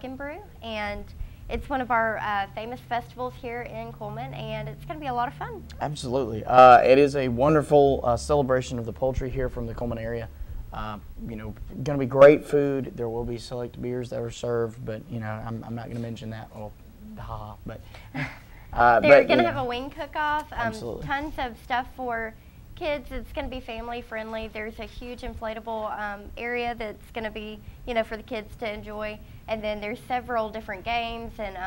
and Brew, and it's one of our famous festivals here in Cullman, and it's going to be a lot of fun. Absolutely. It is a wonderful celebration of the poultry here from the Cullman area. Going to be great food. There will be select beers that are served, but, I'm not going to mention that. Well, but they're going to have a wing cook-off. Absolutely. Tons of stuff for kids. It's going to be family friendly. There's a huge inflatable area that's going to be, for the kids to enjoy. And then there's several different games and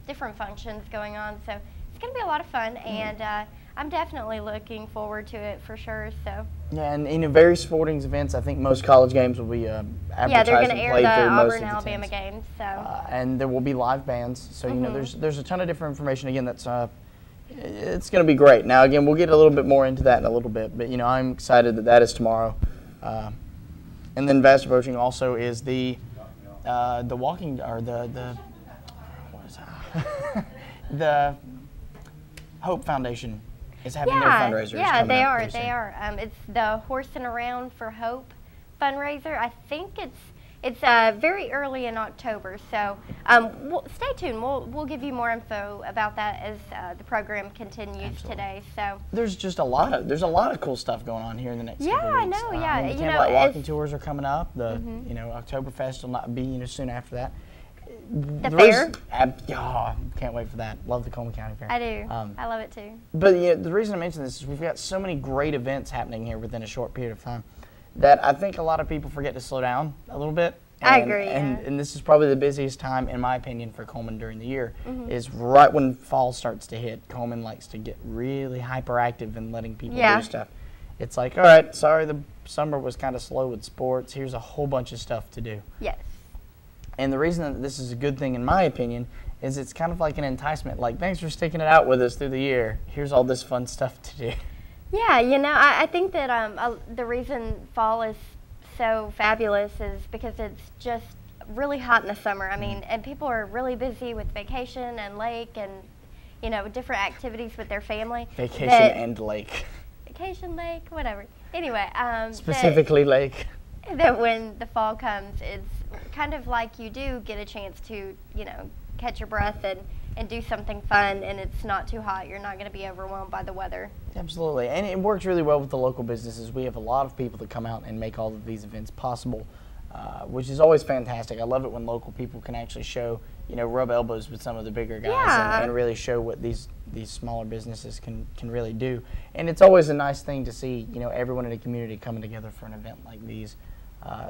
different functions going on. So it's going to be a lot of fun, and I'm definitely looking forward to it for sure. So. Yeah, and various sporting events. I think most college games will be advertised. Yeah, they're going to air the Auburn, Alabama games. So. And there will be live bands. So there's a ton of different information. Again, that's it's going to be great. Now, again, we'll get a little bit more into that in a little bit. But I'm excited that is tomorrow. And then fast approaching also is the walking or the what is that? The Hope Foundation is having their fundraisers. Yeah, they are. They are. It's the Horsing Around for Hope fundraiser. I think it's very early in October. So stay tuned. We'll give you more info about that as the program continues today. So there's a lot of cool stuff going on here in the next couple weeks. I know. Yeah, the Campbell walking tours are coming up. The Oktoberfest will not be soon after that. The fair? Can't wait for that. Love the Cullman County Fair. I do. I love it too. But the reason I mention this is we've got so many great events happening here within a short period of time that I think a lot of people forget to slow down a little bit. I agree. And this is probably the busiest time, in my opinion, for Cullman during the year, is right when fall starts to hit. Cullman likes to get really hyperactive and letting people do stuff. It's like, all right, sorry the summer was kind of slow with sports. Here's a whole bunch of stuff to do. Yes. And the reason that this is a good thing, in my opinion, is it's kind of like an enticement. Like, thanks for sticking it out with us through the year. Here's all this fun stuff to do. Yeah, I think that the reason fall is so fabulous is because it's just really hot in the summer. I mean, and people are really busy with vacation and lake and, different activities with their family. Vacation and lake. Vacation, lake, whatever. Anyway. Specifically lake. That when the fall comes, it's kind of like you do get a chance to, catch your breath and do something fun, and it's not too hot. You're not going to be overwhelmed by the weather. Absolutely, and it works really well with the local businesses. We have a lot of people that come out and make all of these events possible, which is always fantastic. I love it when local people can actually show, rub elbows with some of the bigger guys and really show what these smaller businesses can really do. And it's always a nice thing to see, everyone in a community coming together for an event like these.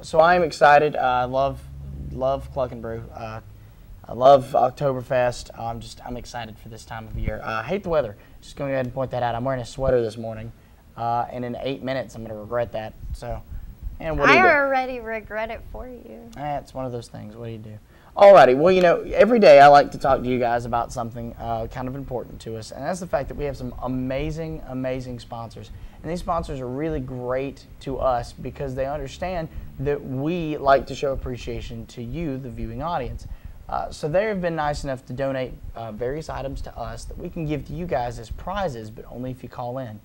So I'm excited. I love Cluck and Brew. I love Oktoberfest. I'm excited for this time of year. I hate the weather. Just going to go ahead and point that out. I'm wearing a sweater this morning, and in 8 minutes I'm going to regret that. So, and what do you do? I already regret it for you. It's one of those things. What do you do? Alrighty. Well, every day I like to talk to you guys about something kind of important to us, and that's the fact that we have some amazing, amazing sponsors. And these sponsors are really great to us because they understand that we like to show appreciation to you, the viewing audience. So they have been nice enough to donate various items to us that we can give to you guys as prizes, but only if you call in.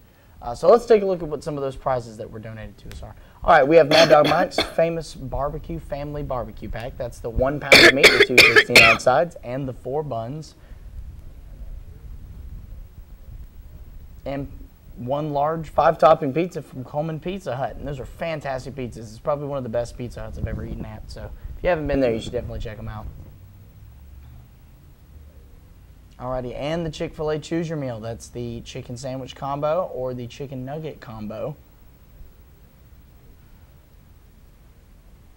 So let's take a look at what some of those prizes that were donated to us are. All right, we have Mad Dog Mike's Famous Barbecue Family Barbecue Pack. That's the 1 pound of meat with 2 16-ounce sides and the 4 buns. And 1 large 5-topping pizza from Cullman Pizza Hut. And those are fantastic pizzas. It's probably one of the best Pizza Huts I've ever eaten at. So if you haven't been there, you should definitely check them out. Alrighty, and the Chick-fil-A Choose Your Meal. That's the chicken sandwich combo or the chicken nugget combo.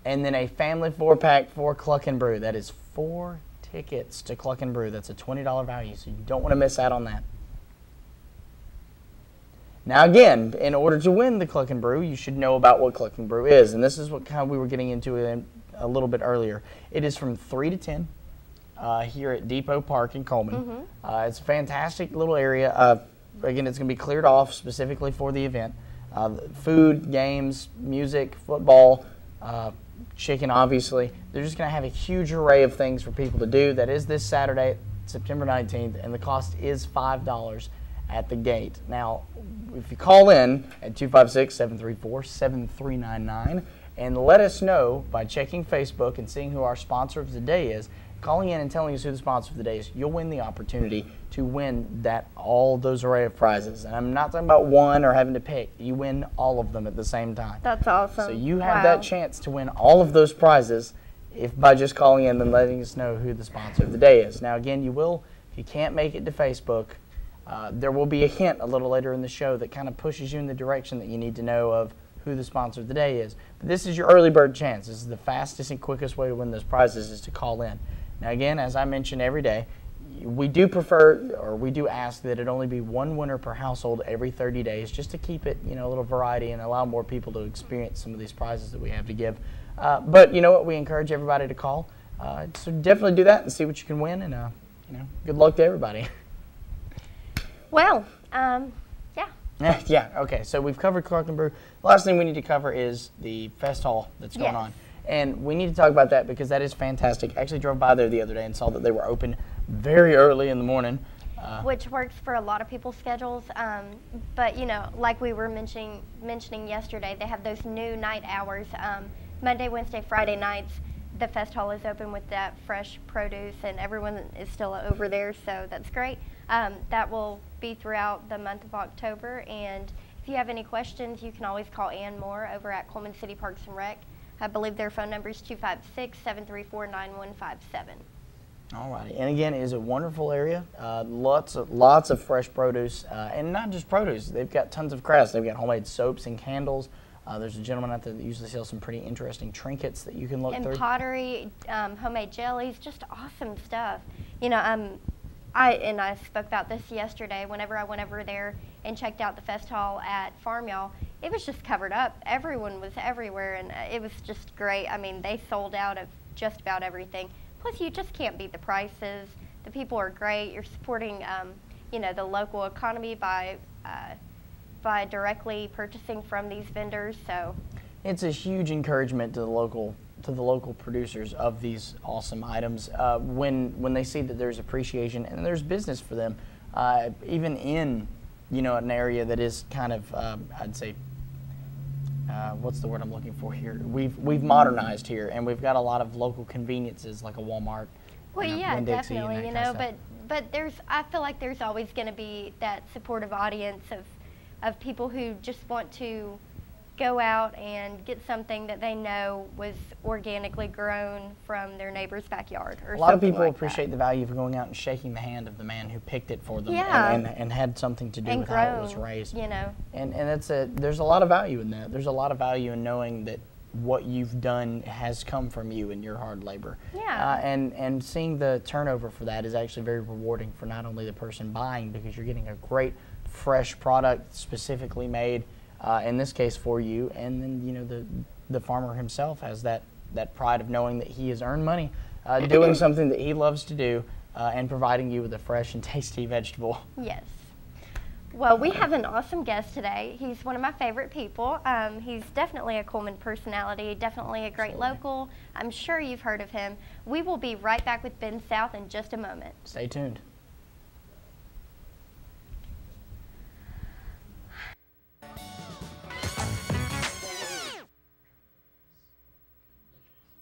And then a family 4-pack for Cluck and Brew. That is 4 tickets to Cluck and Brew. That's a $20 value, so you don't want to miss out on that. Now again, in order to win the Cluck and Brew, you should know about what Cluck and Brew is. And this is what kind of we were getting into a little bit earlier. It is from 3 to 10. Here at Depot Park in Cullman. It's a fantastic little area. Again, it's going to be cleared off specifically for the event. Food, games, music, football, chicken, obviously. They're just going to have a huge array of things for people to do. That is this Saturday, September 19th, and the cost is $5 at the gate. Now, if you call in at 256-734-7399 and let us know by checking Facebook and seeing who our sponsor of the day is, calling in and telling us who the sponsor of the day is, you'll win the opportunity to win all those array of prizes. And I'm not talking about one or having to pick. You win all of them at the same time. That's awesome. So you have that chance to win all of those prizes by just calling in and letting us know who the sponsor of the day is. Now, again, if you can't make it to Facebook, there will be a hint a little later in the show that kind of pushes you in the direction that you need to know of who the sponsor of the day is. But this is your early bird chance. This is the fastest and quickest way to win those prizes, is to call in. Now, again, as I mention every day, we do ask that it only be one winner per household every 30 days, just to keep it, a little variety and allow more people to experience some of these prizes that we have to give. But you know what? We encourage everybody to call. So definitely do that and see what you can win. And good luck to everybody. Well, yeah. Yeah. Okay. So we've covered Clark and Brew. The last thing we need to cover is the Fest Hall that's going on. And we need to talk about that because that is fantastic. I actually drove by there the other day and saw that they were open very early in the morning. Which works for a lot of people's schedules. But, like we were mentioning yesterday, they have those new night hours. Monday, Wednesday, Friday nights, the Fest Hall is open with that fresh produce, and everyone is still over there, so that's great. That will be throughout the month of October. And if you have any questions, you can always call Ann Moore over at Cullman City Parks and Rec. I believe their phone number is 256-734-9157. All righty. And again, it is a wonderful area. Lots of fresh produce, and not just produce. They've got tons of crafts. They've got homemade soaps and candles. There's a gentleman out there that usually sells some pretty interesting trinkets that you can look through. And pottery, homemade jellies, just awesome stuff. I spoke about this yesterday. Whenever I went over there and checked out the Fest Hall at Farm Y'all, it was just covered up. Everyone was everywhere, and it was just great. I mean, they sold out of just about everything. Plus, you just can't beat the prices. The people are great. You're supporting, the local economy by directly purchasing from these vendors. So it's a huge encouragement to the local producers of these awesome items when they see that there's appreciation and there's business for them, even in an area that is kind of I'd say what's the word I'm looking for here? We've modernized here, and we've got a lot of local conveniences like a Walmart. Well, yeah, definitely. But I feel like there's always going to be that supportive audience of people who just want to go out and get something that they know was organically grown from their neighbor's backyard. Or a lot of people appreciate the value of going out and shaking the hand of the man who picked it for them and had something to do with how it was raised. And there's a lot of value in that. There's a lot of value in knowing that what you've done has come from you and your hard labor. Yeah. And seeing the turnover for that is actually very rewarding for not only the person buying, because you're getting a great fresh product specifically made, in this case for you, and then the farmer himself has that pride of knowing that he has earned money doing something that he loves to do, and providing you with a fresh and tasty vegetable. Yes. Well, we have an awesome guest today. He's one of my favorite people. He's definitely a Cullman personality, definitely a great local. I'm sure you've heard of him. We will be right back with Ben South in just a moment. Stay tuned.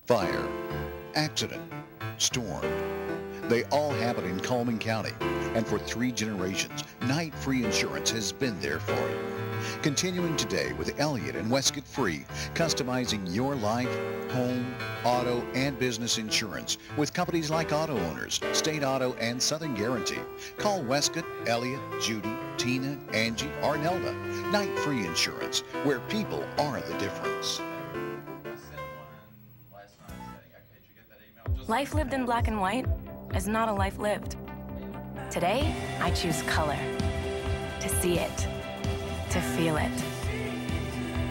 Fire, accident, storm. They all happen in Cullman County, and for 3 generations, Night Free Insurance has been there for you. Continuing today with Elliott and Westcott Free, customizing your life, home, auto, and business insurance with companies like Auto Owners, State Auto, and Southern Guarantee. Call Westcott, Elliott, Judy, Tina, Angie, or Nelda. Night Free Insurance, where people are the difference. Life lived in black and white is not a life lived. Today, I choose color. To see it. To feel it.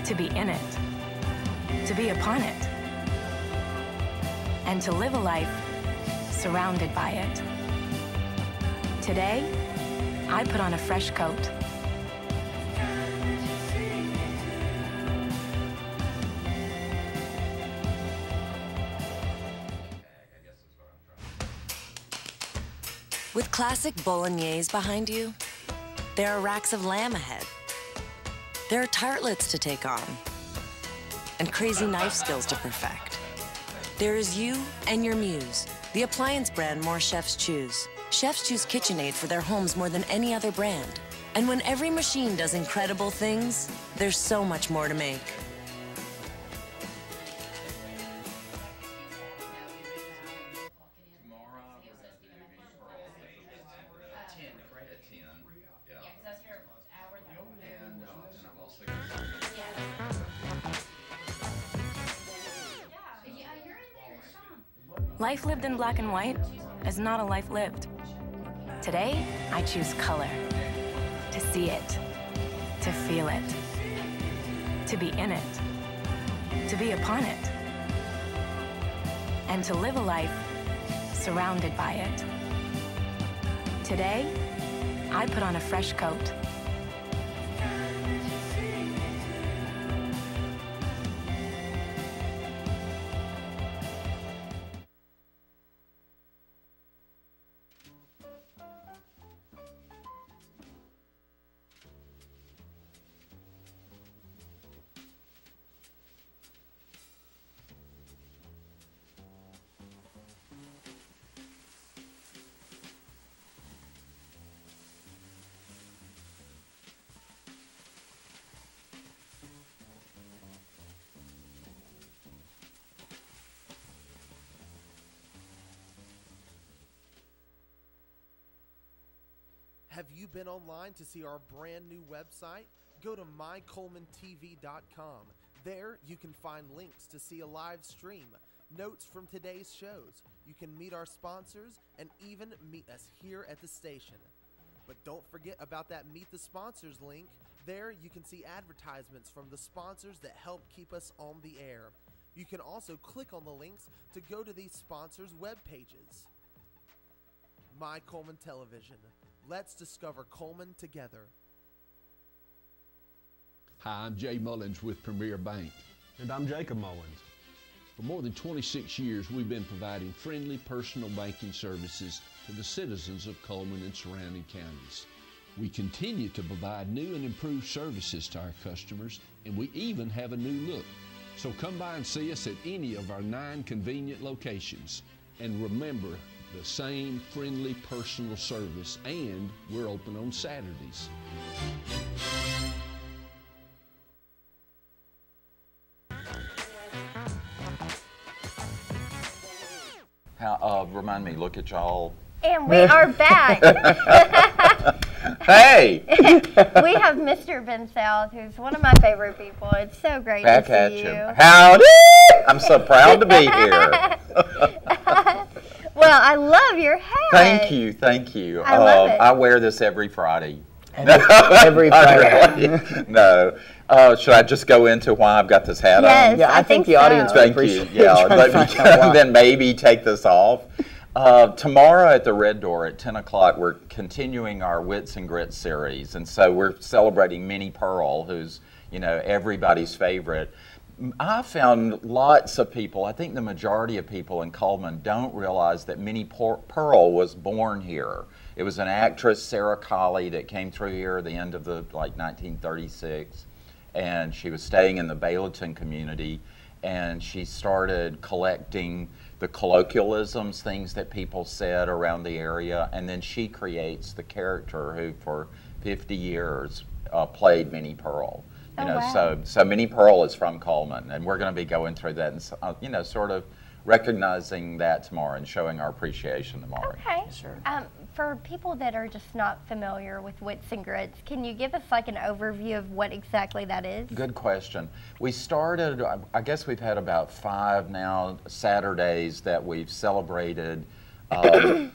To be in it. To be upon it. And to live a life surrounded by it. Today, I put on a fresh coat. With classic bolognese behind you, there are racks of lamb ahead. There are tartlets to take on, and crazy knife skills to perfect. There is you and your muse, the appliance brand more chefs choose. Chefs choose KitchenAid for their homes more than any other brand. And when every machine does incredible things, there's so much more to make. Life lived in black and white is not a life lived. Today, I choose color. To see it. To feel it. To be in it. To be upon it. And to live a life surrounded by it. Today, I put on a fresh coat. Have you been online to see our brand new website? Go to mycullmantv.com. There you can find links to see a live stream, notes from today's shows. You can meet our sponsors and even meet us here at the station. But don't forget about that Meet the Sponsors link. There you can see advertisements from the sponsors that help keep us on the air. You can also click on the links to go to these sponsors' web pages. My Cullman Television. Let's discover Cullman together. Hi, I'm Jay Mullins with Premier Bank. And I'm Jacob Mullins. For more than 26 years, we've been providing friendly personal banking services to the citizens of Cullman and surrounding counties. We continue to provide new and improved services to our customers, and we even have a new look. So come by and see us at any of our 9 convenient locations. And remember, the same friendly personal service, and we're open on Saturdays. Remind me, look at y'all. And we are back. Hey! We have Mr. Ben South, who's one of my favorite people. It's so great Back to at see you. you. Howdy! I'm so proud to be here. Well, I love your hat. Thank you, thank you. I love it. I wear this every Friday. Every Friday. Really. No. Should I just go into why I've got this hat Yes, on? Yeah, I think the so. audience would Thank you. appreciate Yeah, trying to find out why. then maybe take this off. Tomorrow at the Red Door at 10 o'clock, we're continuing our Wits and Grits series. And so we're celebrating Minnie Pearl, who's, you know, everybody's favorite. I found lots of people, I think the majority of people in Cullman don't realize that Minnie Pearl was born here. It was an actress, Sarah Colley, that came through here at the end of the, 1936. And she was staying in the Bayleton community, and she started collecting the colloquialisms, things that people said around the area, and then she creates the character who for 50 years played Minnie Pearl. You know, wow. so Minnie Pearl is from Cullman, and we're going to be going through that and you know, sort of recognizing that tomorrow and showing our appreciation tomorrow. Okay. Sure. For people that are just not familiar with Wits and Grits, can you give us like an overview of what exactly that is? Good question. We started, I guess we've had about 5 now Saturdays that we've celebrated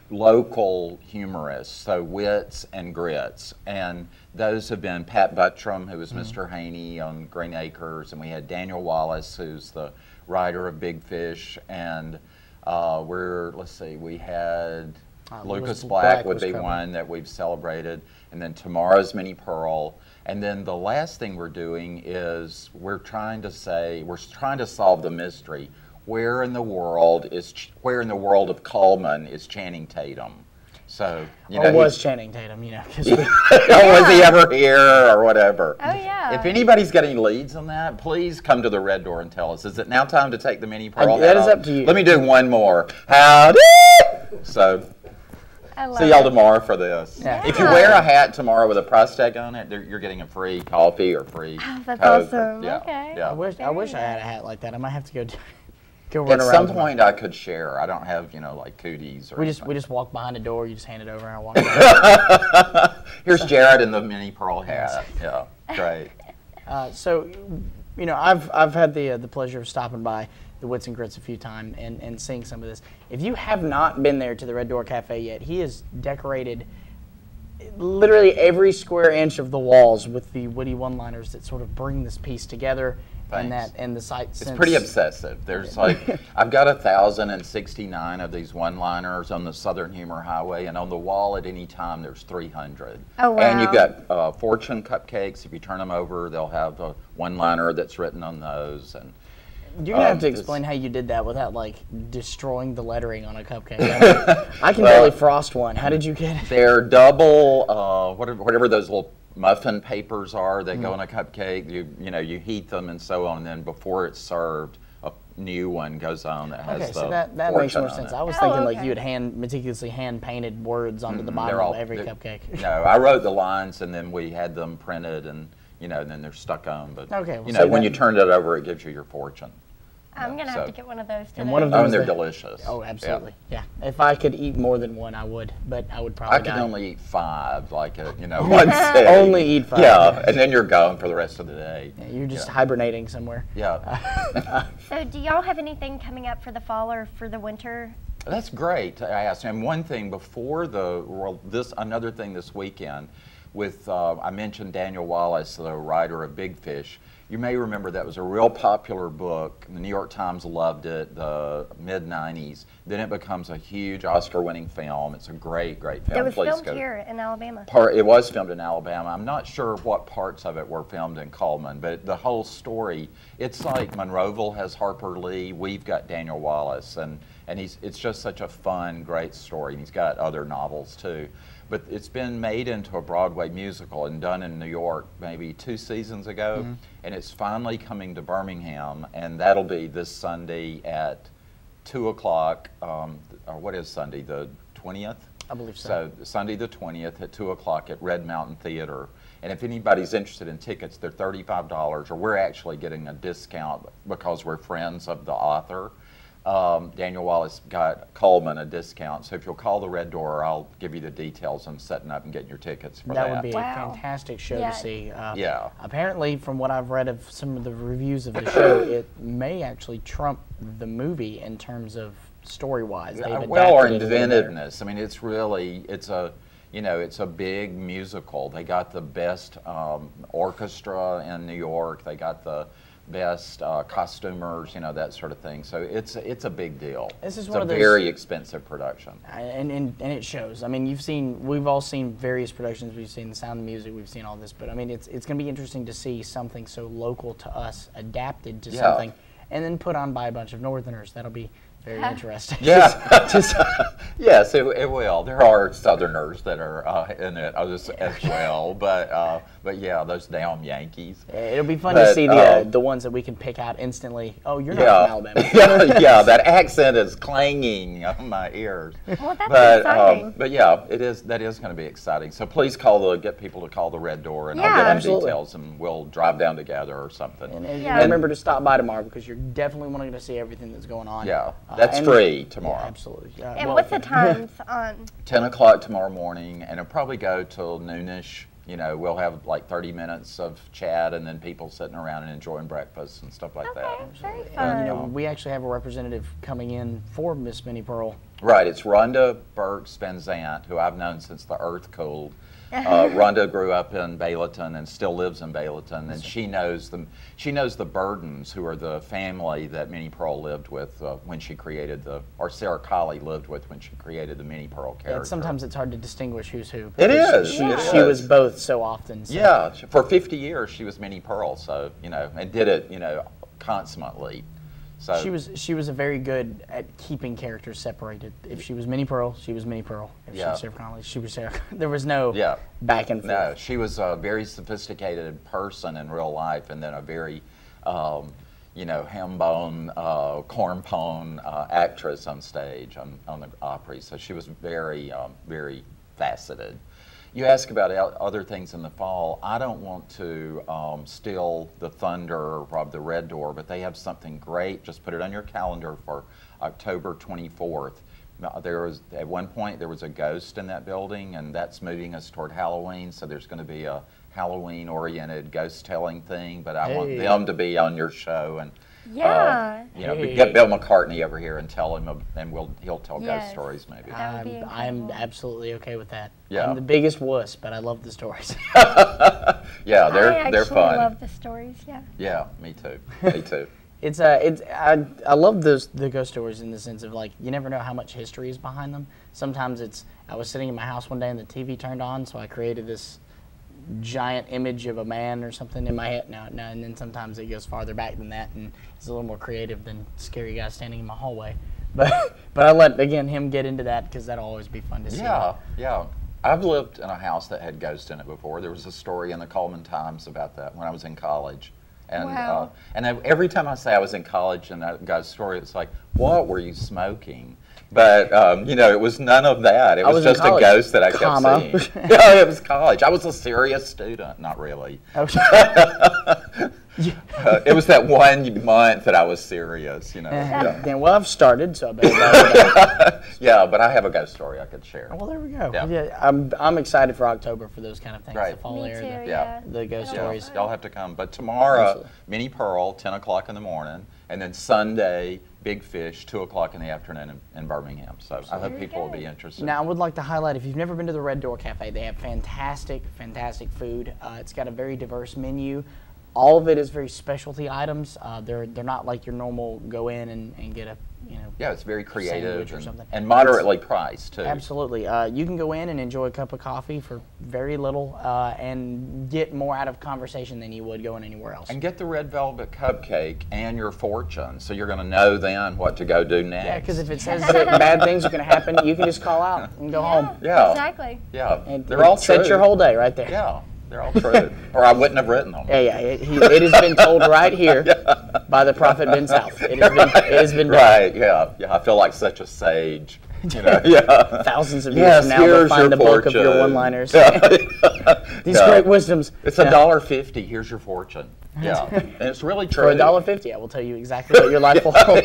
local humorists, so Wits and Grits. And those have been Pat Buttram, who was Mr. Haney on Green Acres, and we had Daniel Wallace, who's the writer of Big Fish, and we had Lucas Black would be one that we've celebrated, and then tomorrow's Minnie Pearl. And then the last thing we're doing is we're trying to solve the mystery. Where in the world of Cullman is Channing Tatum? So, Or was Channing Tatum, you know. 'Cause we, was he ever here or whatever? Oh, yeah. If anybody's got any leads on that, please come to the Red Door and tell us. Is it now time to take the mini pearl that hat is off? up to you. Let me do one more. Howdy! So, I love see y'all it. tomorrow for this. Yeah. If you wear a hat tomorrow with a price tag on it, you're getting a free coffee or free That's Coke. awesome. Yeah, Okay. yeah. I wish I had a hat like that. I might have to go run At around. some with point, I could share. I don't have, like cooties or we anything. just walk behind the door. You just hand it over and I walk away. Here's Jared in the mini pearl hat. Yeah, great. So, I've had the pleasure of stopping by the Wits and Grits a few times and seeing some of this. If you have not been there to the Red Door Cafe yet, he has decorated literally every square inch of the walls with the witty one-liners that sort of bring this piece together. Thanks. And the site. It's pretty obsessive. There's I've got 1,069 of these one-liners on the Southern Humor Highway, and on the wall at any time there's 300. Oh, wow. And you've got fortune cupcakes. If you turn them over, they'll have a one-liner that's written on those. And you're gonna have to explain how you did that without destroying the lettering on a cupcake. I can barely frost one. How did you get it? they're double, whatever those little muffin papers are that go in a cupcake. You heat them and so on, and then before it's served, a new one goes on that has Okay, the so that makes fortune more on sense. it. I was Oh, thinking okay. you had meticulously hand painted words onto the bottom They're all- of every they- cupcake. No, I wrote the lines and then we had them printed and and then they're stuck on. But Okay, well, so when that- you turn it over, it gives you your fortune. I'm going to have to get one of those today. And one of Oh, them and they're the- delicious. Oh, absolutely. Yeah. If I could eat more than one, I would, but I would probably I can die. only eat 5, one sitting. Only eat 5. Yeah, and then you're gone for the rest of the day. Yeah, you're just hibernating somewhere. Yeah. So do y'all have anything coming up for the fall or for the winter? That's great. I asked him one thing before another thing this weekend with, I mentioned Daniel Wallace, the writer of Big Fish. You may remember that was a real popular book. The New York Times loved it, the mid-90s. Then it becomes a huge Oscar-winning film. It's a great, great film. It was Please filmed go. here in Alabama. It was filmed in Alabama. I'm not sure what parts of it were filmed in Cullman, but the whole story, it's like Monroeville has Harper Lee, we've got Daniel Wallace, and it's just such a fun, great story. And he's got other novels too. But it's been made into a Broadway musical and done in New York maybe 2 seasons ago, and it's finally coming to Birmingham, and that'll be this Sunday at 2 o'clock, or what is Sunday, the 20th? I believe so. So Sunday the 20th at 2 o'clock at Red Mountain Theater. And if anybody's interested in tickets, they're $35, or we're actually getting a discount because we're friends of the author. Daniel Wallace got Cullman a discount, so if you'll call the Red Door, I'll give you the details on setting up and getting your tickets for that. That would be Wow. a fantastic show Yeah. to see. Yeah. Apparently, from what I've read of some of the reviews of the show, it may actually trump the movie in terms of story-wise. They've Well, or adapted it a little better. inventiveness. I mean, it's a big musical. They got the best orchestra in New York. They got the best costumers, that sort of thing. So it's a big deal. This is it's one a of those- very expensive production. And it shows. I mean, we've all seen various productions. We've seen The Sound of Music. We've seen all this. But I mean, it's going to be interesting to see something so local to us adapted to something, and then put on by a bunch of Northerners. That'll be very interesting. Yeah, yes, it will. There are Southerners that are in it as well, but yeah, those damn Yankees. It'll be fun to see the ones that we can pick out instantly. Oh, you're not from Alabama. Yeah, that accent is clanging on my ears. Well, that's exciting. But yeah, that is going to be exciting. So please get people to call the Red Door, and Yeah. I'll get them Absolutely. details, and we'll drive down together or something. And Yeah. remember to stop by tomorrow because you're definitely wanting to see everything that's going on. Yeah, that's and- free tomorrow. Yeah, absolutely. And Well, what's the times on? 10 o'clock tomorrow morning, and it'll probably go till noonish. We'll have like 30 minutes of chat and then people sitting around and enjoying breakfast and stuff like Okay, that. very And, fun. we actually have a representative coming in for Miss Minnie Pearl. Right, it's Rhonda Burks Van Zant, who I've known since the earth cooled. Rhonda grew up in Bayleton and still lives in Bayleton, and she knows the Burdens, who are the family that Minnie Pearl lived with when she created or Sarah Colley lived with when she created the Minnie Pearl character. And sometimes it's hard to distinguish who's who. It because is, She, it she is. was both so often. So. Yeah, for 50 years she was Minnie Pearl, so and did it, consummately. So she was very good at keeping characters separated. If she was Minnie Pearl, she was Minnie Pearl. If she was Sarah Connolly, she was Sarah. There was no back and forth. No, she was a very sophisticated person in real life, and then a very, you know, ham-bone, corn-pone actress on stage on the Opry. So she was very, very faceted. You ask about other things in the fall. I don't want to steal the thunder of the Red Door, but they have something great. Just put it on your calendar for October 24th. There was, at one point, there was a ghost in that building, and that's moving us toward Halloween. So there's going to be a Halloween-oriented ghost-telling thing. But I want them to be on your show, and you know, get Bill McCartney over here and tell him, and he'll tell ghost stories maybe. I'm absolutely okay with that. Yeah. I'm the biggest wuss, but I love the stories. Yeah, they're fun. I love the stories. Yeah. Yeah, me too. Me too. I love the ghost stories in the sense of, like, you never know how much history is behind them. Sometimes I was sitting in my house one day and the TV turned on, so I created this giant image of a man or something in my head now, and then sometimes it goes farther back than that, and it's a little more creative than scary guy standing in my hallway. But I let him get into that because that'll always be fun to see. Yeah. I've lived in a house that had ghosts in it before. There was a story in the Cullman Times about that when I was in college. And every time I say I was in college and I got a story, it's like, what were you smoking? But, you know, it was none of that. It was just a ghost that I kept seeing. Yeah, it was college. I was a serious student. Not really. It was that 1 month that I was serious, you know. Well, I've started, so I better. Yeah, but I have a ghost story I could share. Well, there we go. Yeah, I'm excited for October for those kind of things. Right. The fall Me air, too, the ghost stories. Y'all have to come. But tomorrow, Minnie Pearl, 10 o'clock in the morning, and then Sunday, Big Fish, 2 o'clock in the afternoon in Birmingham. So I hope people will be interested. Now, I would like to highlight, if you've never been to the Red Door Cafe, they have fantastic, fantastic food. It's got a very diverse menu. All of it is very specialty items. They're not like your normal go in and get a, you know. Yeah, it's very creative or something. And moderately priced too. Absolutely. You can go in and enjoy a cup of coffee for very little and get more out of conversation than you would going anywhere else. And get the red velvet cupcake and your fortune, so you're going to know then what to go do next. Yeah, because if it says that bad things are going to happen, you can just call out and go home. Yeah, exactly. Yeah, and they're all true. Set your whole day right there. Yeah. They're all true, or I wouldn't have written them. Yeah. It has been told right here by the prophet Ben South. It has been done. Right. Yeah. I feel like such a sage. You know. Yeah. Thousands of years from now, we'll find the bulk of your one-liners. These great wisdoms. It's $1.50. Here's your fortune. Yeah, and it's really true. For $1.50, I will tell you exactly what your life will hold.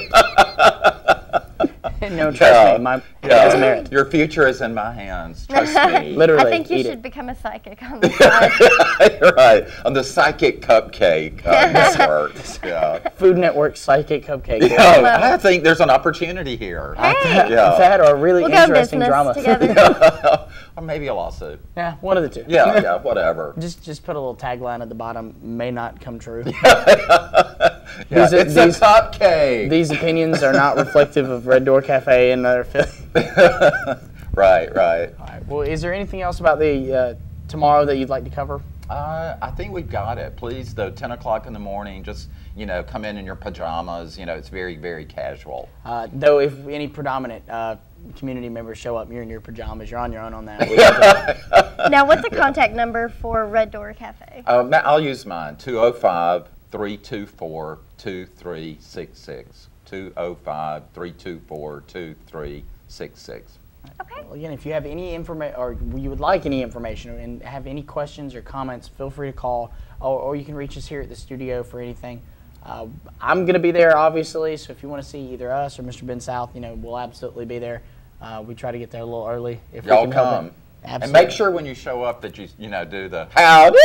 No, trust me, it has merit. Your future is in my hands. Trust me. Literally, I think you should become a psychic on the side. Right, on the Psychic Cupcake Network. Yeah. Food Network Psychic Cupcake. Yeah, I think there's an opportunity here. Hey. That or a really interesting drama. Together. Or maybe a lawsuit. Yeah, one of the two. Yeah, whatever. Just put a little tagline at the bottom, may not come true. It's a cupcake. These opinions are not reflective of Red Door Cafe and other affiliates. Right. All right. Well, is there anything else about the tomorrow that you'd like to cover? I think we've got it. Please, though, 10 o'clock in the morning, just, you know, come in your pajamas. You know, it's very, very casual. Though if any predominant community members show up, you're in your pajamas, you're on your own on that. Now, what's the contact number for Red Door Cafe? I'll use mine, 205-324-2366. 205-324-2366. Okay. Well, again, if you have any information, or you would like any information, and have any questions or comments, feel free to call, or you can reach us here at the studio for anything. I'm going to be there, obviously, so if you want to see either us or Mr. Ben South, you know, we'll absolutely be there. We try to get there a little early if we can help it. Absolutely. And make sure when you show up that you do the howdy.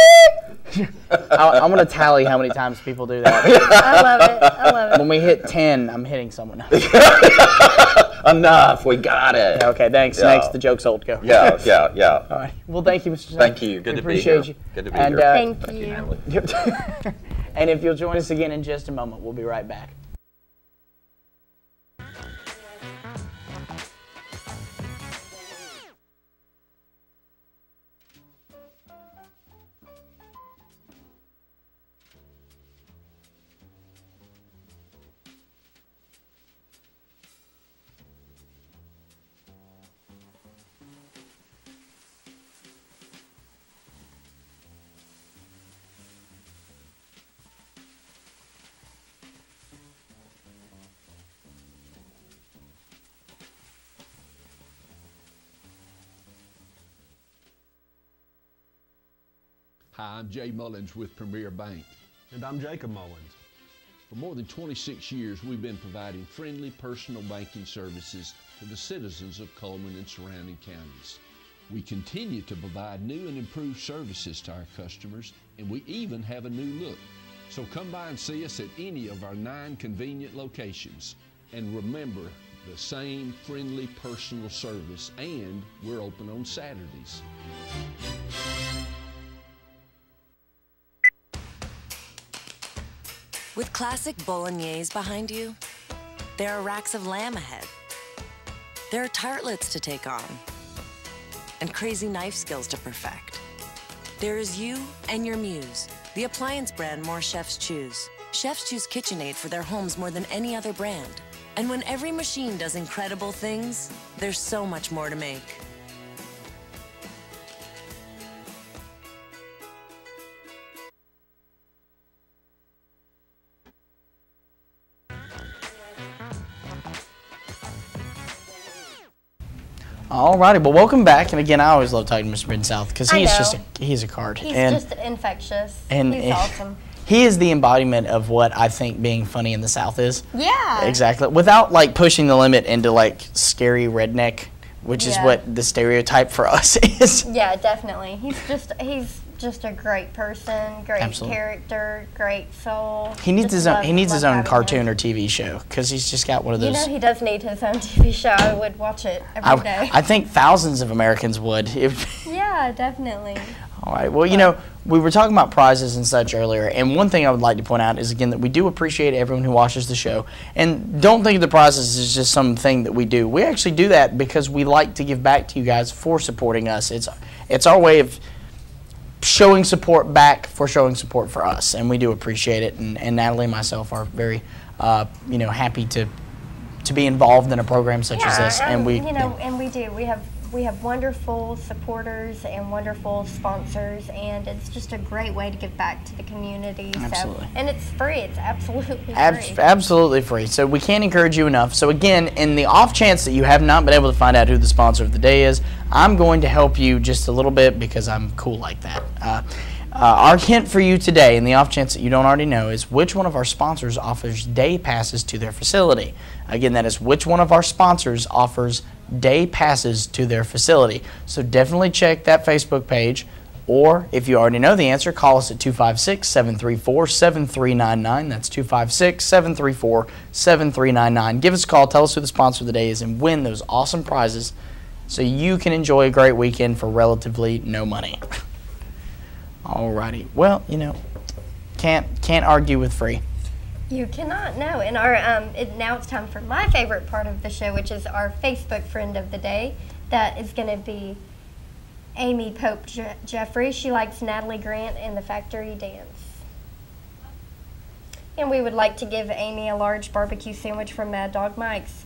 I'm going to tally how many times people do that. I love it. When we hit 10, I'm hitting someone else. Enough. We got it. Okay, thanks. Yeah. Next, the joke's old. Go. Yeah. All right. Well, thank you, Mr. South. Thank you. Good to be here. Appreciate you. Good to be here. Thank you. And if you'll join us again in just a moment, we'll be right back. Hi, I'm Jay Mullins with Premier Bank. And I'm Jacob Mullins. For more than 26 years, we've been providing friendly personal banking services to the citizens of Cullman and surrounding counties. We continue to provide new and improved services to our customers, and we even have a new look. So come by and see us at any of our 9 convenient locations. And remember, the same friendly personal service, and we're open on Saturdays. With classic bolognese behind you, there are racks of lamb ahead. There are tartlets to take on, and crazy knife skills to perfect. There is you and your muse, the appliance brand more chefs choose. Chefs choose KitchenAid for their homes more than any other brand. And when every machine does incredible things, there's so much more to make. Alrighty, well, welcome back. And again, I always love talking to Mr. Mid-South because he's a card. He's just infectious. And he's awesome. He is the embodiment of what I think being funny in the South is. Yeah. Exactly. Without like pushing the limit into like scary redneck, which is what the stereotype for us is. Yeah, definitely. He's just a great person, great character, great soul. He needs his own cartoon or TV show because he's just got one of those. You know, he does need his own TV show. I would watch it every day. I think thousands of Americans would. Yeah, definitely. All right. Well, you know, we were talking about prizes and such earlier, and one thing I would like to point out is, again, that we do appreciate everyone who watches the show. And don't think of the prizes as just something that we do. We actually do that because we like to give back to you guys for supporting us. It's our way of showing support back for showing support for us, and we do appreciate it. And Natalie and myself are very, happy to be involved in a program such as this. And we do. We have wonderful supporters and wonderful sponsors, and it's just a great way to give back to the community. Absolutely. And it's free. It's absolutely free. Absolutely free. So we can't encourage you enough. So again, in the off chance that you have not been able to find out who the sponsor of the day is, I'm going to help you just a little bit because I'm cool like that. Our hint for you today, in the off chance that you don't already know, is which one of our sponsors offers day passes to their facility. Again, that is which one of our sponsors offers day passes to their facility. So definitely check that Facebook page, or if you already know the answer, call us at 256-734-7399. That's 256-734-7399. Give us a call, tell us who the sponsor of the day is, and win those awesome prizes so you can enjoy a great weekend for relatively no money. Alrighty. Well, you know, can't argue with free. You cannot, no. And our now it's time for my favorite part of the show, which is our Facebook friend of the day. That is going to be Amy Pope Jeffrey. She likes Natalie Grant and the Factory Dance. And we would like to give Amy a large barbecue sandwich from Mad Dog Mike's.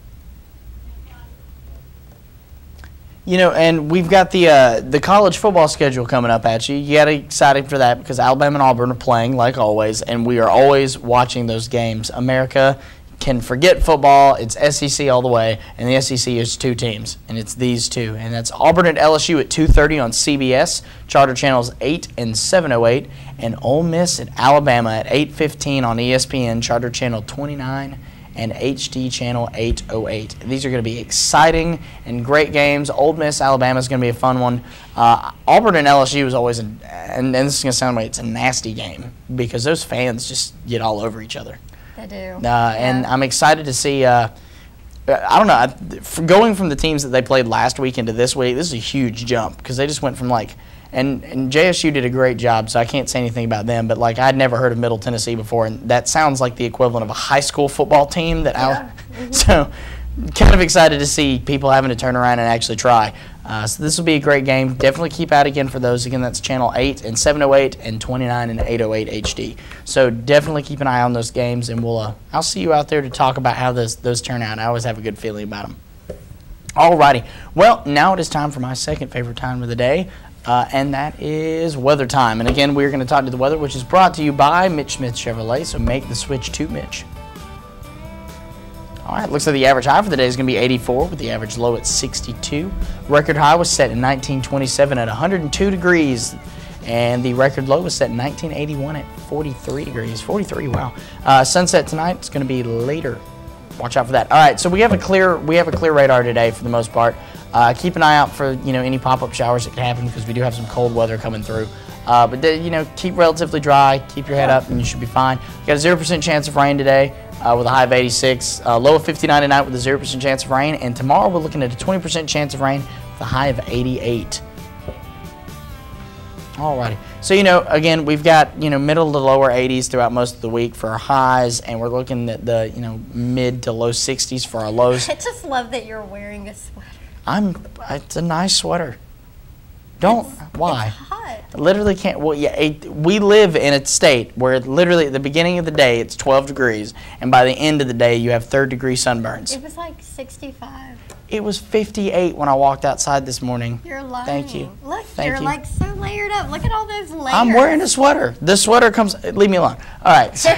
You know, and we've got the college football schedule coming up at you. You got excited for that because Alabama and Auburn are playing like always, and we are always watching those games. America can forget football. It's SEC all the way, and the SEC is 2 teams, and it's these 2. And that's Auburn at LSU at 2:30 on CBS, Charter Channels 8 and 708, and Ole Miss at Alabama at 8:15 on ESPN, Charter Channel 29 and HD Channel 808. These are going to be exciting and great games. Ole Miss, Alabama is going to be a fun one. Auburn and LSU is always, and this is going to sound like it's a nasty game because those fans just get all over each other. They do. And I'm excited to see, I don't know, going from the teams that they played last week into this week, this is a huge jump because they just went from like, and JSU did a great job, so I can't say anything about them, but like I'd never heard of Middle Tennessee before, and that sounds like the equivalent of a high school football team. So kind of excited to see people having to turn around and actually try. So this will be a great game. Definitely keep out again for those. Again, that's Channel 8 and 708 and 29 and 808 HD. So definitely keep an eye on those games, and I'll see you out there to talk about how those turn out. I always have a good feeling about them. Alrighty. Well, now it is time for my second favorite time of the day. And that is weather time. And again, we're going to talk to the weather, which is brought to you by Mitch Smith Chevrolet. So make the switch to Mitch. All right, looks like the average high for the day is going to be 84 with the average low at 62. Record high was set in 1927 at 102 degrees. and the record low was set in 1981 at 43 degrees. 43, wow. Sunset tonight, it's going to be later. Watch out for that. All right, so we have a clear radar today for the most part. Keep an eye out for any pop-up showers that can happen because we do have some cold weather coming through. But keep relatively dry, keep your head up, and you should be fine. We got a 0% chance of rain today with a high of 86, low of 59 tonight with a 0% chance of rain, and tomorrow we're looking at a 20% chance of rain with a high of 88. Alrighty, so again, we've got middle to lower 80s throughout most of the week for our highs, and we're looking at the mid to low 60s for our lows. I just love that you're wearing a sweater. It's a nice sweater. Why? It's hot. Literally can't. Well, yeah, we live in a state where literally at the beginning of the day it's 12 degrees, and by the end of the day you have third-degree sunburns. It was like 65. It was 58 when I walked outside this morning. You're lying. Thank you. Look, Thank you're you. like so layered up. Look at all those layers. I'm wearing a sweater. The sweater comes. Leave me alone. All right. So,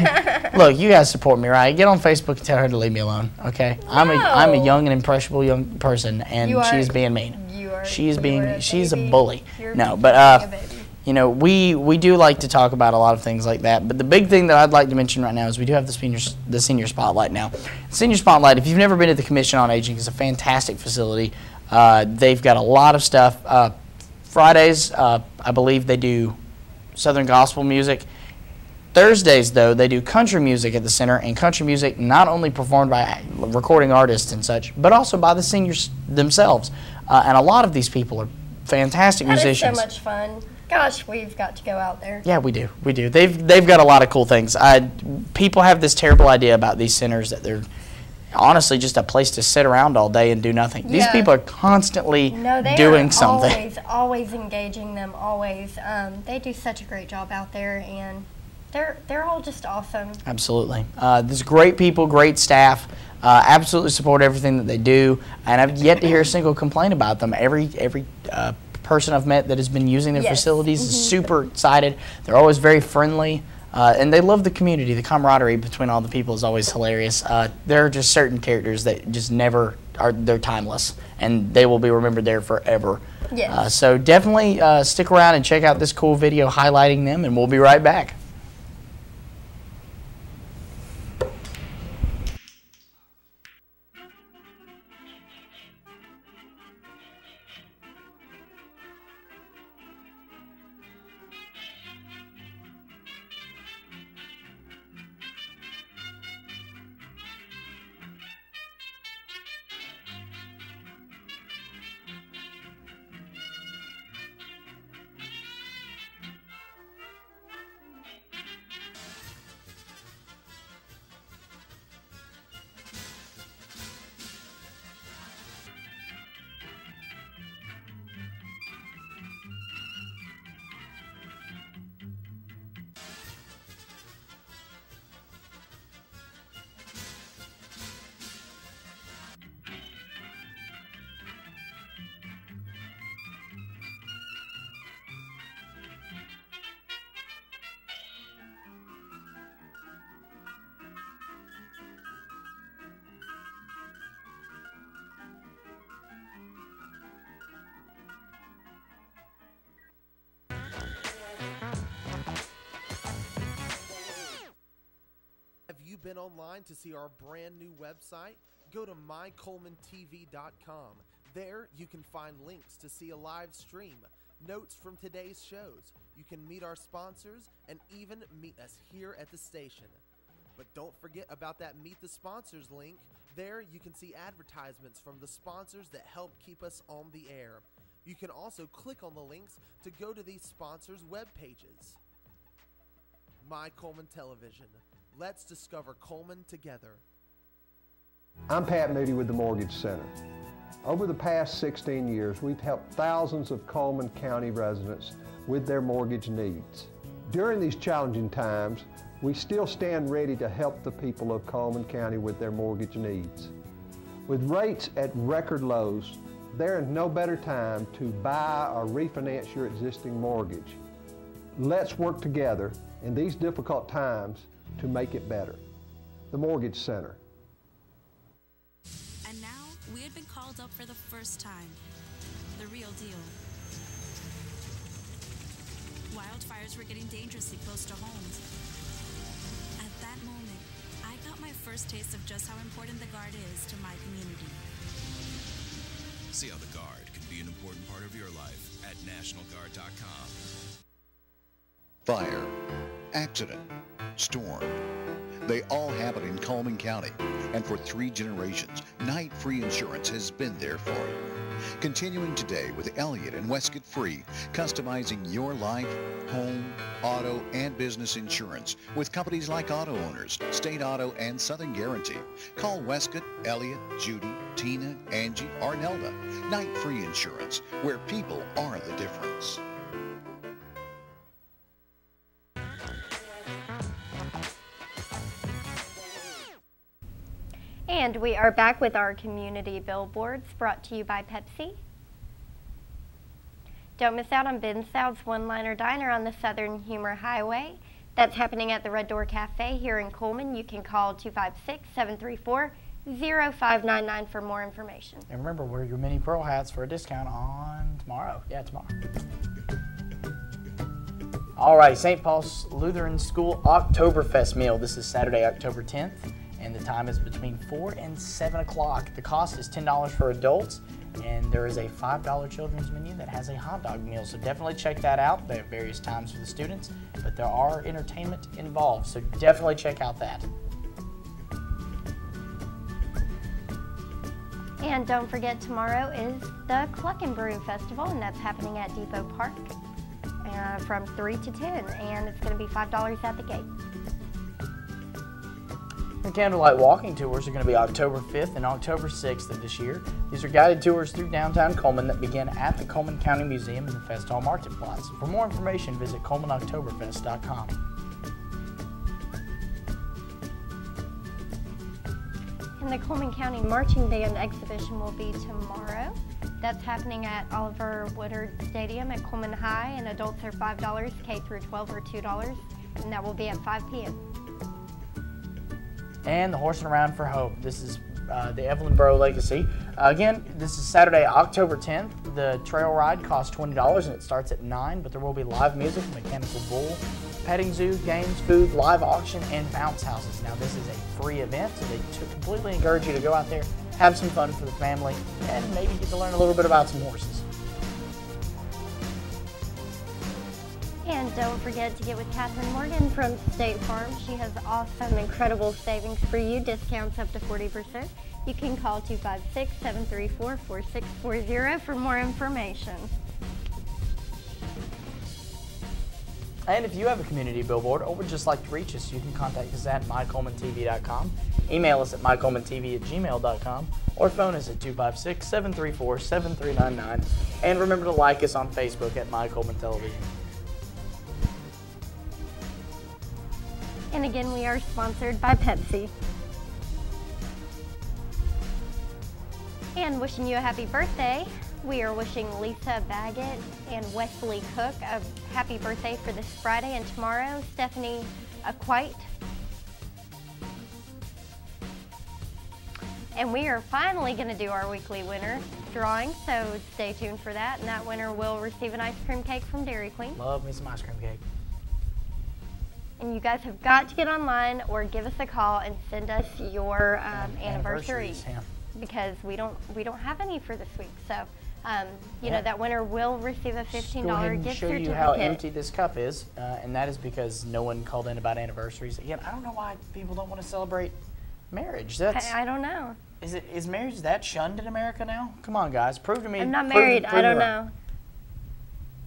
look, you guys support me, right? Get on Facebook and tell her to leave me alone. Okay. No. I'm a young and impressionable young person, and she's being mean. She's a bully. We do like to talk about a lot of things like that. But the big thing that I'd like to mention right now is we do have the senior spotlight now. Senior spotlight. If you've never been to the Commission on Aging, it's a fantastic facility. They've got a lot of stuff. Fridays, I believe they do Southern gospel music. Thursdays, though, they do country music at the center, and country music not only performed by recording artists and such, but also by the seniors themselves. And a lot of these people are fantastic musicians. That is so much fun. Gosh, we've got to go out there. Yeah, we do. We do. They've got a lot of cool things. People have this terrible idea about these centers that they're honestly just a place to sit around all day and do nothing. Yeah. These people are constantly doing something. Always engaging them, always. They do such a great job out there, and they're all just awesome. Absolutely. There's great people, great staff. Absolutely support everything that they do, and I've yet to hear a single complaint about them. Every person I've met that has been using their facilities is super excited. They're always very friendly, and they love the community. The camaraderie between all the people is always hilarious. There are just certain characters that just never are. They're timeless, and they will be remembered there forever. Yes. So definitely stick around and check out this cool video highlighting them, and we'll be right back. Been online to see our brand new website? Go to mycullmantv.com. There you can find links to see a live stream, notes from today's shows. You can meet our sponsors and even meet us here at the station. But don't forget about that Meet the Sponsors link. There you can see advertisements from the sponsors that help keep us on the air. You can also click on the links to go to these sponsors' web pages. My Cullman Television. Let's discover Cullman together. I'm Pat Moody with the Mortgage Center. Over the past 16 years, we've helped thousands of Cullman County residents with their mortgage needs. During these challenging times, we still stand ready to help the people of Cullman County with their mortgage needs. With rates at record lows, there is no better time to buy or refinance your existing mortgage. Let's work together in these difficult times to make it better. The Mortgage Center. And now, we had been called up for the first time. The real deal. Wildfires were getting dangerously close to homes. At that moment, I got my first taste of just how important the Guard is to my community. See how the Guard can be an important part of your life at NationalGuard.com. Fire, accident, storm. They all happen in Cullman County, and for 3 generations, Night Free Insurance has been there for you. Continuing today with Elliott and Westcott Free, customizing your life, home, auto, and business insurance with companies like Auto Owners, State Auto, and Southern Guarantee. Call Westcott, Elliott, Judy, Tina, Angie, or Nelda. Night Free Insurance, where people are the difference. And we are back with our community billboards brought to you by Pepsi. Don't miss out on Ben South's One-Liner Diner on the Southern Humor Highway. That's happening at the Red Door Cafe here in Cullman. You can call 256-734-0599 for more information. And remember, wear your mini pearl hats for a discount on tomorrow. Yeah, tomorrow. All right, St. Paul's Lutheran School Oktoberfest meal. This is Saturday, October 10th. And the time is between 4 and 7 o'clock. The cost is $10 for adults, and there is a $5 children's menu that has a hot dog meal. So definitely check that out. They have various times for the students, but there are entertainment involved. So definitely check out that. And don't forget, tomorrow is the Cluck and Brew Festival, and that's happening at Depot Park from 3 to 10, and it's going to be $5 at the gate. The candlelight walking tours are going to be October 5th and October 6th of this year. These are guided tours through downtown Cullman that begin at the Cullman County Museum in the Fest Hall Marketplace. For more information, visit CullmanOktoberfest.com. And the Cullman County Marching Band exhibition will be tomorrow. That's happening at Oliver Woodard Stadium at Cullman High, and adults are $5, K through 12 are $2, and that will be at 5 p.m. And the Horsing Around for Hope. This is the Evelyn Borough Legacy. Again, this is Saturday, October 10th. The trail ride costs $20 and it starts at 9, but there will be live music, mechanical bull, petting zoo, games, food, live auction, and bounce houses. Now, this is a free event, so they completely encourage you to go out there, have some fun for the family, and maybe get to learn a little bit about some horses. And don't forget to get with Catherine Morgan from State Farm. She has awesome, incredible savings for you, discounts up to 40%. You can call 256-734-4640 for more information. And if you have a community billboard or would just like to reach us, you can contact us at mycolemantv.com, email us at mycolemantv@gmail.com, or phone us at 256-734-7399. And remember to like us on Facebook at My Cullman Television. And again, we are sponsored by Pepsi. And wishing you a happy birthday, we are wishing Lisa Baggett and Wesley Cook a happy birthday for this Friday, and tomorrow, Stephanie Aquite. And we are finally going to do our weekly winner drawing, so stay tuned for that. And that winner will receive an ice cream cake from Dairy Queen. Love me some ice cream cake. And you guys have got to get online or give us a call and send us your anniversaries, yeah. Because we don't have any for this week. So, you know, that winner will receive a $15 gift certificate. Go ahead and show you how empty this cup is, and that is because no one called in about anniversaries. Again, I don't know why people don't want to celebrate marriage. I don't know. Is marriage that shunned in America now? Come on, guys, prove to me. I'm not married. I don't know.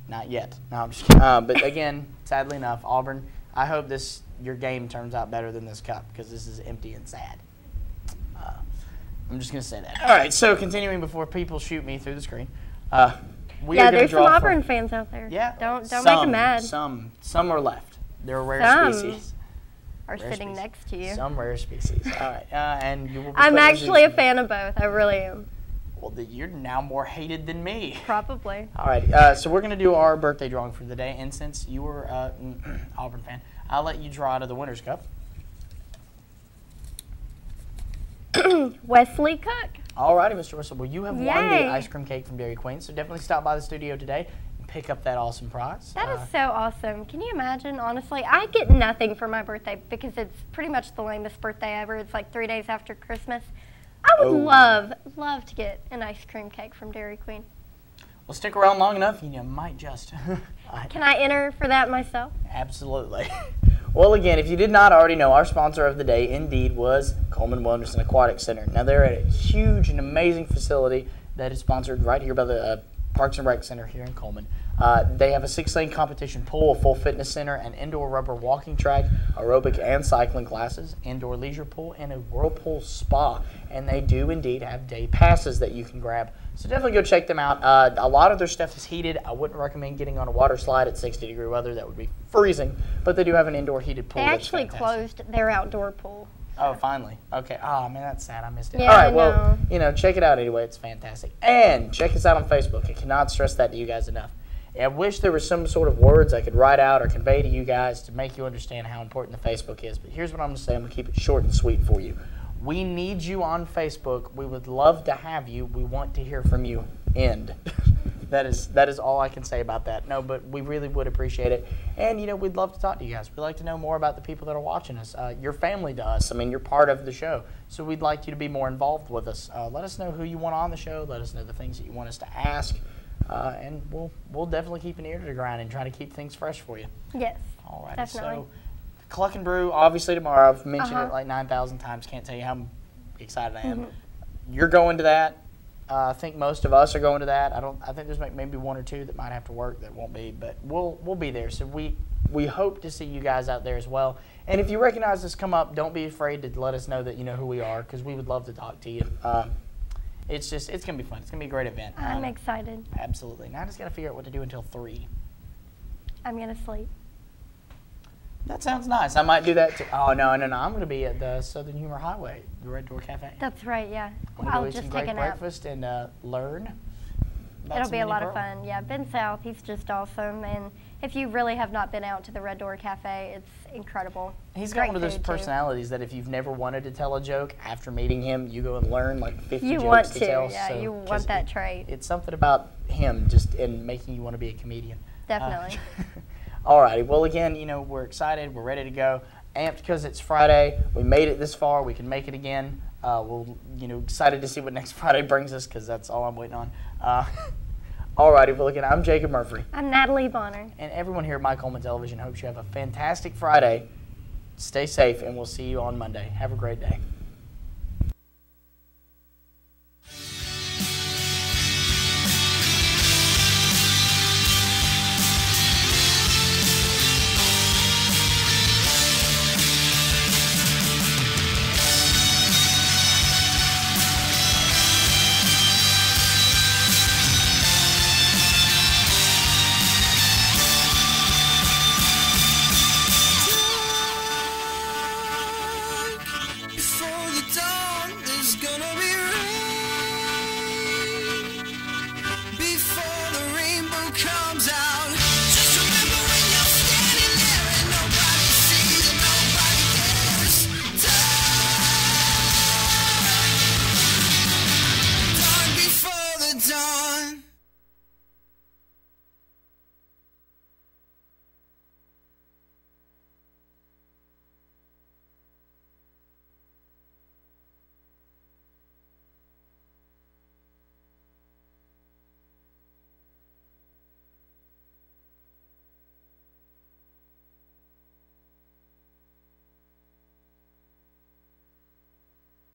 Not yet. No, I'm just kidding. But again, sadly enough, Auburn, I hope your game turns out better than this cup, because this is empty and sad. I'm just going to say that. All right, so continuing before people shoot me through the screen. There's some Auburn fans out there. Yeah. Don't make them mad. Some are left. They're a rare species. Are sitting next to you. Some rare species. All right, and you will be I'm actually a fan of both. I really am. Well, you're now more hated than me. Probably. All right, so we're going to do our birthday drawing for the day, and since you were an Auburn fan, I'll let you draw out of the winner's cup. Wesley Cook. All righty, Mr. Russell. Well, you have won the ice cream cake from Dairy Queen, so definitely stop by the studio today and pick up that awesome prize. That is so awesome. Can you imagine, honestly? I get nothing for my birthday because it's pretty much the lamest birthday ever. It's like 3 days after Christmas. I would love to get an ice cream cake from Dairy Queen. Well, stick around long enough, you might just. Can I enter for that myself? Absolutely. Well, again, if you did not already know, our sponsor of the day, indeed, was Cullman Wellness and Aquatic Center. Now, they're at a huge and amazing facility that is sponsored right here by the Parks and Rec Center here in Cullman. They have a 6-lane competition pool, a full fitness center, an indoor rubber walking track, aerobic and cycling classes, indoor leisure pool, and a whirlpool spa. And they do indeed have day passes that you can grab. So definitely go check them out. A lot of their stuff is heated. I wouldn't recommend getting on a water slide at 60-degree weather. That would be freezing. But they do have an indoor heated pool. They actually closed their outdoor pool. Oh, finally. Okay. Oh, man, that's sad. I missed it. Yeah, all right, well, check it out anyway. It's fantastic. And check us out on Facebook. I cannot stress that to you guys enough. I wish there was some sort of words I could write out or convey to you guys to make you understand how important the Facebook is. But here's what I'm going to say. I'm going to keep it short and sweet for you. We need you on Facebook. We would love to have you. We want to hear from you. End. That is all I can say about that. No, but we really would appreciate it. And, we'd love to talk to you guys. We'd like to know more about the people that are watching us. You're family to us. I mean, you're part of the show. So we'd like you to be more involved with us. Let us know who you want on the show. Let us know the things that you want us to ask. And we'll definitely keep an ear to the ground and try to keep things fresh for you. Yes, all right. definitely. So, Cluck and Brew, obviously tomorrow. I've mentioned it like 9,000 times. Can't tell you how excited I am. You're going to that. I think most of us are going to that. I think there's maybe one or two that might have to work that won't be, but we'll be there. So we hope to see you guys out there as well. And if you recognize us come up, don't be afraid to let us know that you know who we are, because we would love to talk to you. It's going to be fun. It's going to be a great event. I'm excited. Absolutely. Now I just got to figure out what to do until 3. I'm going to sleep. That sounds nice. I might do that too. Oh, no. I'm going to be at the Southern Humor Highway, the Red Door Cafe. That's right, yeah. I'll just take a nap. Breakfast and learn. It'll be a lot of fun. Yeah, Ben South, he's just awesome. And if you really have not been out to the Red Door Cafe, it's incredible. He's got one of those personalities that if you've never wanted to tell a joke, after meeting him, you go and learn like 50 jokes to tell. Yeah, you want that trait. It's something about him just in making you want to be a comedian. Definitely. Alrighty, well again, we're excited, we're ready to go. Amped because it's Friday. We made it this far, we can make it again. Excited to see what next Friday brings us, because that's all I'm waiting on. Alrighty, well again, I'm Jacob Murphy. I'm Natalie Bonner. And everyone here at My Cullman Television hopes you have a fantastic Friday. Stay safe, and we'll see you on Monday. Have a great day.